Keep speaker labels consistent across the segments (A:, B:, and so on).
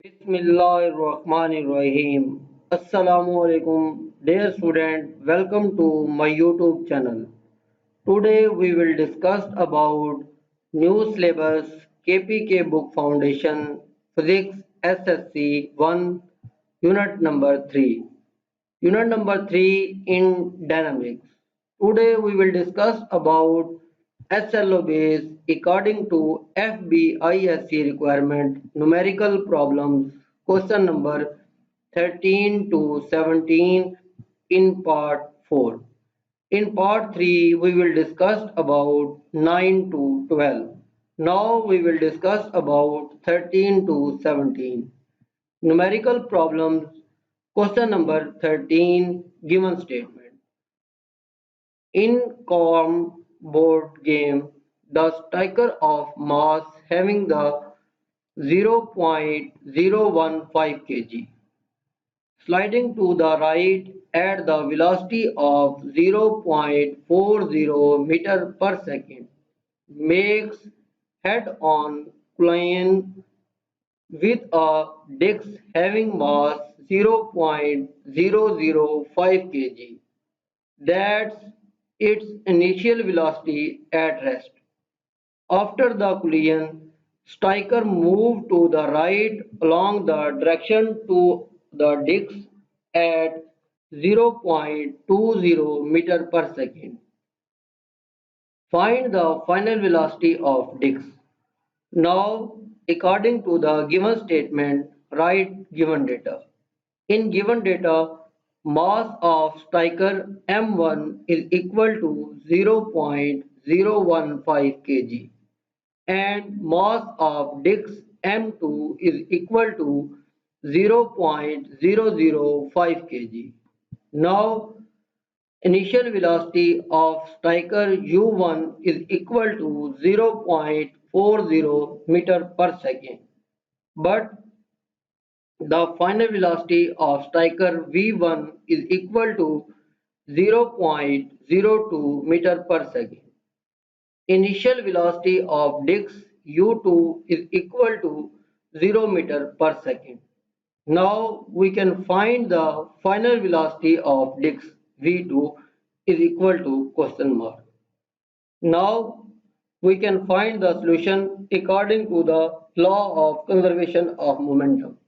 A: Bismillahirrahmanirrahim. Assalamu Alaikum. Dear student, welcome to my YouTube channel. Today we will discuss about new syllabus KPK Book Foundation Physics SSC-I Unit number 3. Unit number 3 in Dynamics. Today we will discuss about SLO base according to FBISE requirement numerical problems question number 13 to 17 in part 4. In part 3 we will discuss about 9 to 12. Now we will discuss about 13 to 17. Numerical problems question number 13 given statement. In Corm board game, the striker of mass having the 0.015 kg sliding to the right at the velocity of 0.40 meter per second makes head-on collision with a disc having mass 0.005 kg. That's its initial velocity at rest. After the collision, striker moved to the right along the direction to the disc at 0.20 meter per second. Find the final velocity of disc. Now, according to the given statement, write given data. In given data, mass of striker M1 is equal to 0.015 kg and mass of disc M2 is equal to 0.005 kg. Now, initial velocity of striker U1 is equal to 0.40 meter per second, but the final velocity of striker V1 is equal to 0.02 meter per second. Initial velocity of disc U2 is equal to 0 meter per second. Now we can find the final velocity of disc V2 is equal to question mark. Now we can find the solution according to the law of conservation of momentum.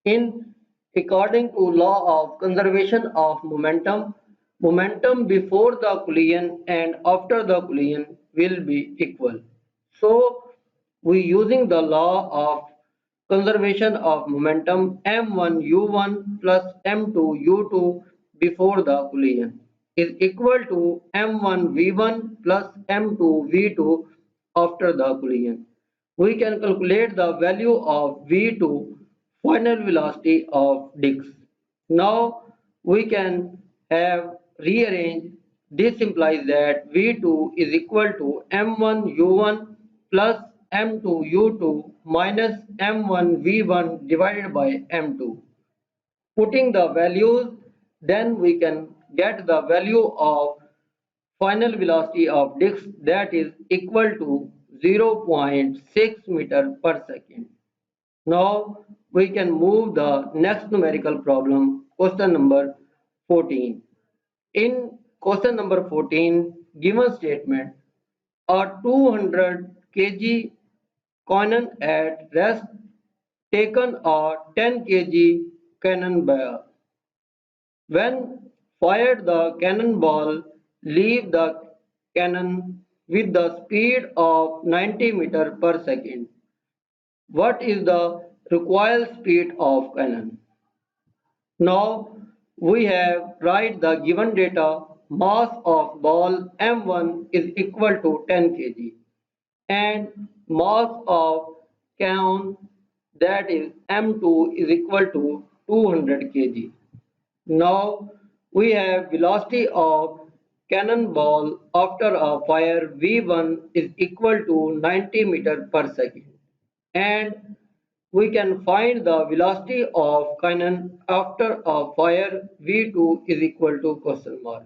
A: In according to law of conservation of momentum, momentum before the collision and after the collision will be equal. So we using the law of conservation of momentum m1 u1 plus m2 u2 before the collision is equal to m1 v1 plus m2 v2 after the collision. We can calculate the value of v2 final velocity of disc. Now we can have rearrange. This implies that V2 is equal to M1 U1 plus M2 U2 minus M1 V1 divided by M2. Putting the values, then we can get the value of final velocity of disc that is equal to 0.6 meter per second. Now we can move the next numerical problem, question number 14. In question number 14, given statement, a 200 kg cannon at rest taken a 10 kg cannon barrel. When fired, the cannonball leave the cannon with the speed of 90 meter per second. What is the recoil speed of cannon? Now we have write the given data. Mass of ball M1 is equal to 10 kg and mass of cannon, that is M2, is equal to 200 kg. Now we have velocity of cannonball after a fire V1 is equal to 90 meter per second and we can find the velocity of cannon after a fire V2 is equal to question mark.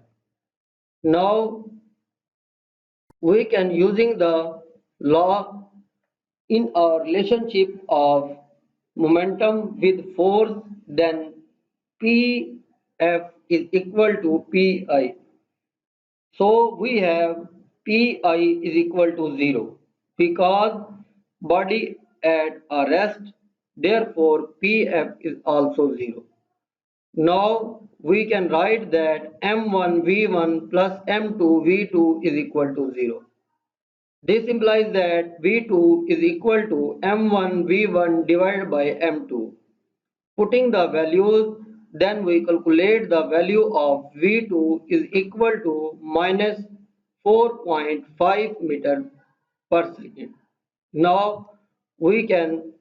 A: Now we can using the law in our relationship of momentum with force, then Pf is equal to Pi. So we have Pi is equal to 0 because body at a rest, therefore Pf is also 0. Now we can write that m1 v1 plus m2 v2 is equal to 0. This implies that v2 is equal to m1 v1 divided by m2. Putting the values, then we calculate the value of v2 is equal to minus 4.5 meter per second. Now we can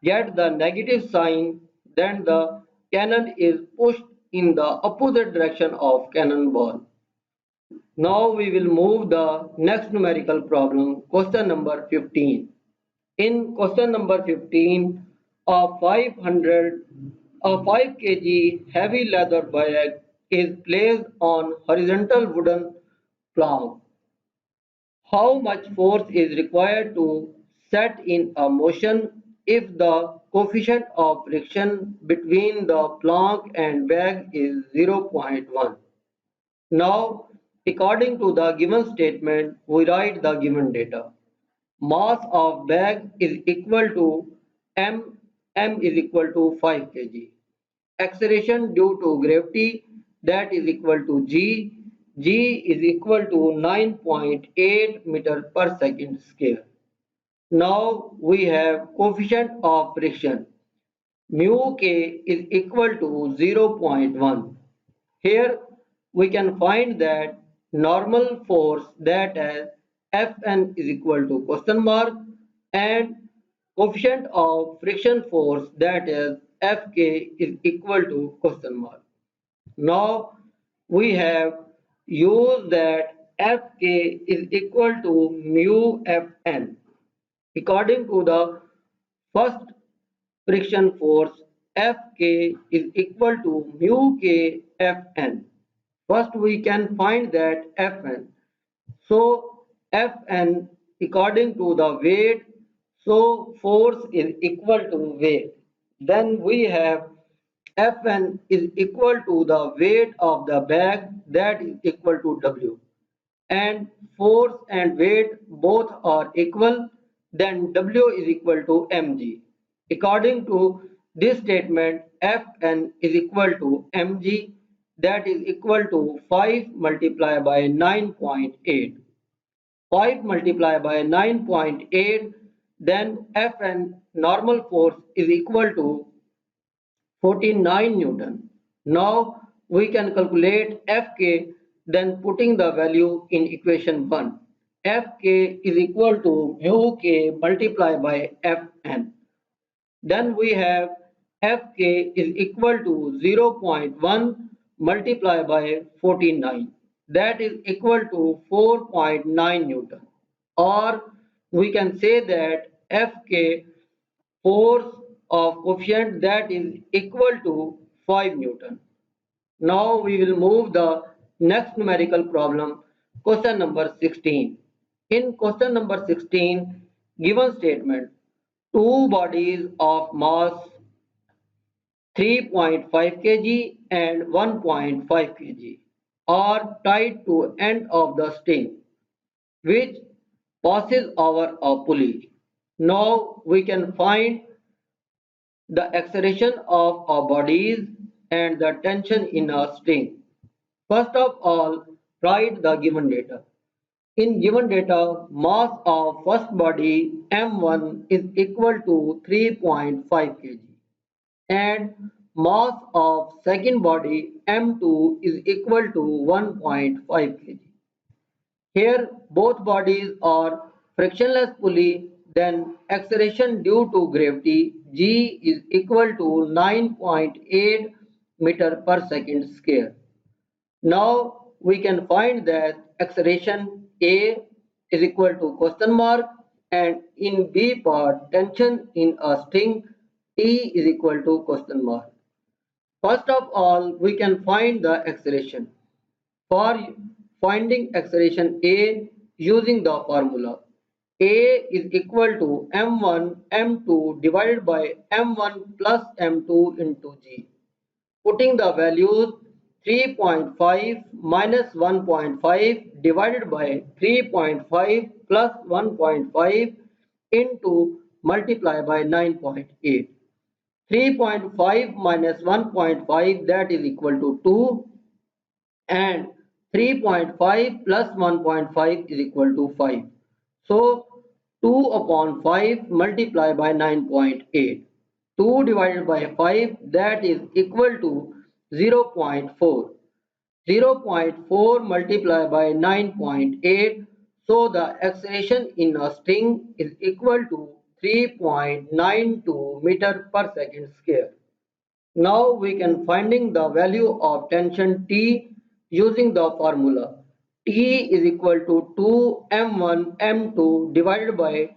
A: get the negative sign, then the cannon is pushed in the opposite direction of cannonball. Now we will move the next numerical problem, question number 15. In question number 15, a 5 kg heavy leather bag is placed on horizontal wooden plank. How much force is required to set in a motion if the coefficient of friction between the plank and bag is 0.1? Now, according to the given statement, we write the given data. Mass of bag is equal to m, m is equal to 5 kg. Acceleration due to gravity, that is equal to g, g is equal to 9.8 meter per second square. Now we have coefficient of friction, mu k is equal to 0.1. Here we can find that normal force, that is Fn is equal to question mark, and coefficient of friction force, that is Fk is equal to question mark. Now we have used that Fk is equal to mu Fn. According to the first friction force, Fk is equal to mu k Fn. First we can find that Fn. So Fn according to the weight, so force is equal to weight. Then we have Fn is equal to the weight of the bag, that is equal to W. And force and weight both are equal, then W is equal to mg. According to this statement, Fn is equal to mg, that is equal to 5 multiplied by 9.8. 5 multiplied by 9.8, then Fn normal force is equal to 49 Newton. Now we can calculate Fk, then putting the value in equation 1. Fk is equal to mu k multiplied by Fn. Then we have Fk is equal to 0.1 multiplied by 49. That is equal to 4.9 Newton. Or we can say that Fk force of coefficient, that is equal to 5 Newton. Now we will move the next numerical problem, question number 16. In question number 16, given statement, two bodies of mass 3.5 kg and 1.5 kg are tied to end of the string, which passes over a pulley. Now we can find the acceleration of our bodies and the tension in a string. First of all, write the given data. In given data, mass of first body m1 is equal to 3.5 kg and mass of second body m2 is equal to 1.5 kg. Here both bodies are frictionless pulley, then acceleration due to gravity g is equal to 9.8 meter per second square. Now we can find that acceleration A is equal to question mark, and in B part tension in a string T is equal to question mark. First of all, we can find the acceleration. For finding acceleration A using the formula, A is equal to M1 M2 divided by M1 plus M2 into G. Putting the values 3.5 minus 1.5 divided by 3.5 plus 1.5 into multiply by 9.8. 3.5 minus 1.5, that is equal to 2, and 3.5 plus 1.5 is equal to 5. So 2 upon 5 multiplied by 9.8. 2 divided by 5, that is equal to 0.4. 0.4 multiplied by 9.8. So the acceleration in a string is equal to 3.92 meter per second square. Now we can finding the value of tension T using the formula. T is equal to 2 M1 M2 divided by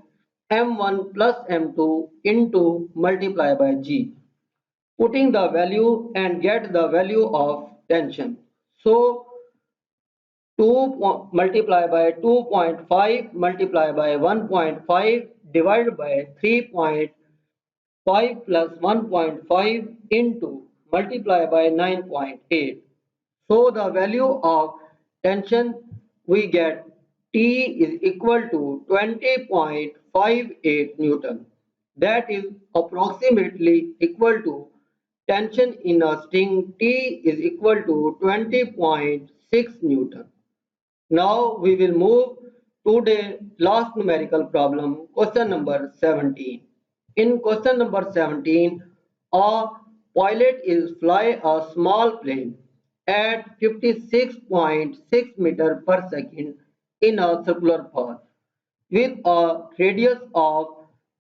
A: M1 plus M2 into multiply by G. Putting the value and get the value of tension. So 2 multiply by 2.5 multiply by 1.5 divided by 3.5 plus 1.5 into multiply by 9.8. So the value of tension we get T is equal to 20.58 Newton. That is approximately equal to tension in a string T is equal to 20.6 Newton. Now we will move to the last numerical problem, question number 17. In question number 17, a pilot is fly a small plane at 56.6 meter per second in a circular path with a radius of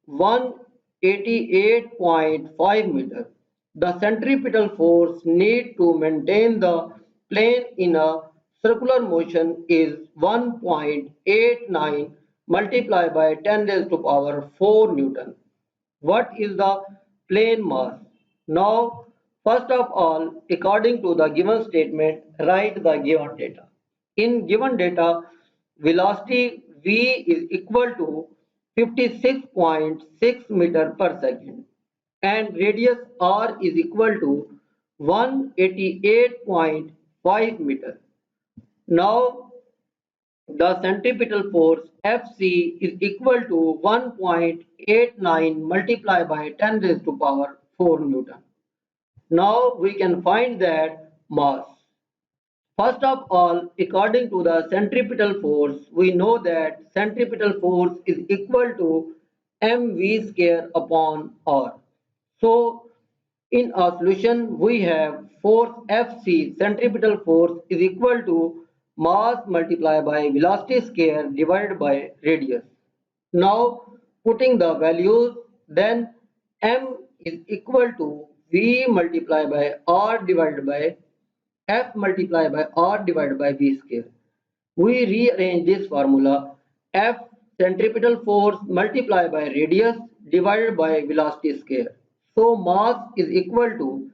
A: 188.5 meter. The centripetal force need to maintain the plane in a circular motion is 1.89 multiplied by 10 raised to power 4 Newton. What is the plane mass? Now, first of all, according to the given statement, write the given data. In given data, velocity v is equal to 56.6 meter per second and radius r is equal to 188.5 meter. Now, the centripetal force Fc is equal to 1.89 multiplied by 10 raised to power 4 Newton. Now we can find that mass. First of all, according to the centripetal force, we know that centripetal force is equal to mv square upon r. So in our solution, we have force Fc, centripetal force, is equal to mass multiplied by velocity square divided by radius. Now putting the values, then m is equal to v multiplied by r divided by F multiplied by R divided by V square. We rearrange this formula. F centripetal force multiplied by radius divided by velocity square. So mass is equal to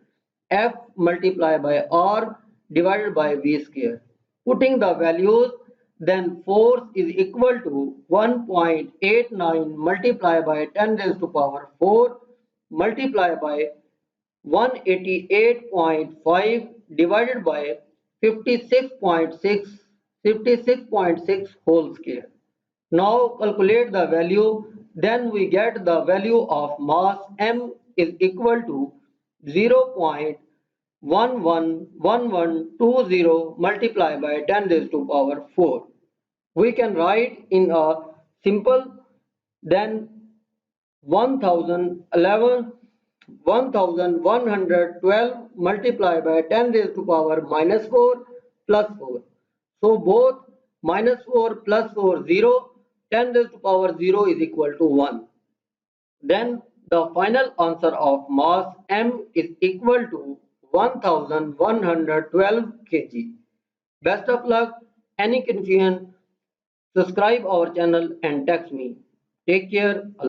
A: F multiplied by R divided by V square. Putting the values, then force is equal to 1.89 multiplied by 10 raised to power 4 multiplied by 188.5 divided by 56.6 whole square. Now calculate the value, then we get the value of mass m is equal to 0.111120 multiplied by 10 raised to power 4. We can write in a simple, then 1112 multiplied by 10 raised to power minus 4 plus 4. So both minus 4 plus 4 0, 10 raised to power 0 is equal to 1. Then the final answer of mass m is equal to 1112 kg. Best of luck. Any confusion, subscribe our channel and text me. Take care.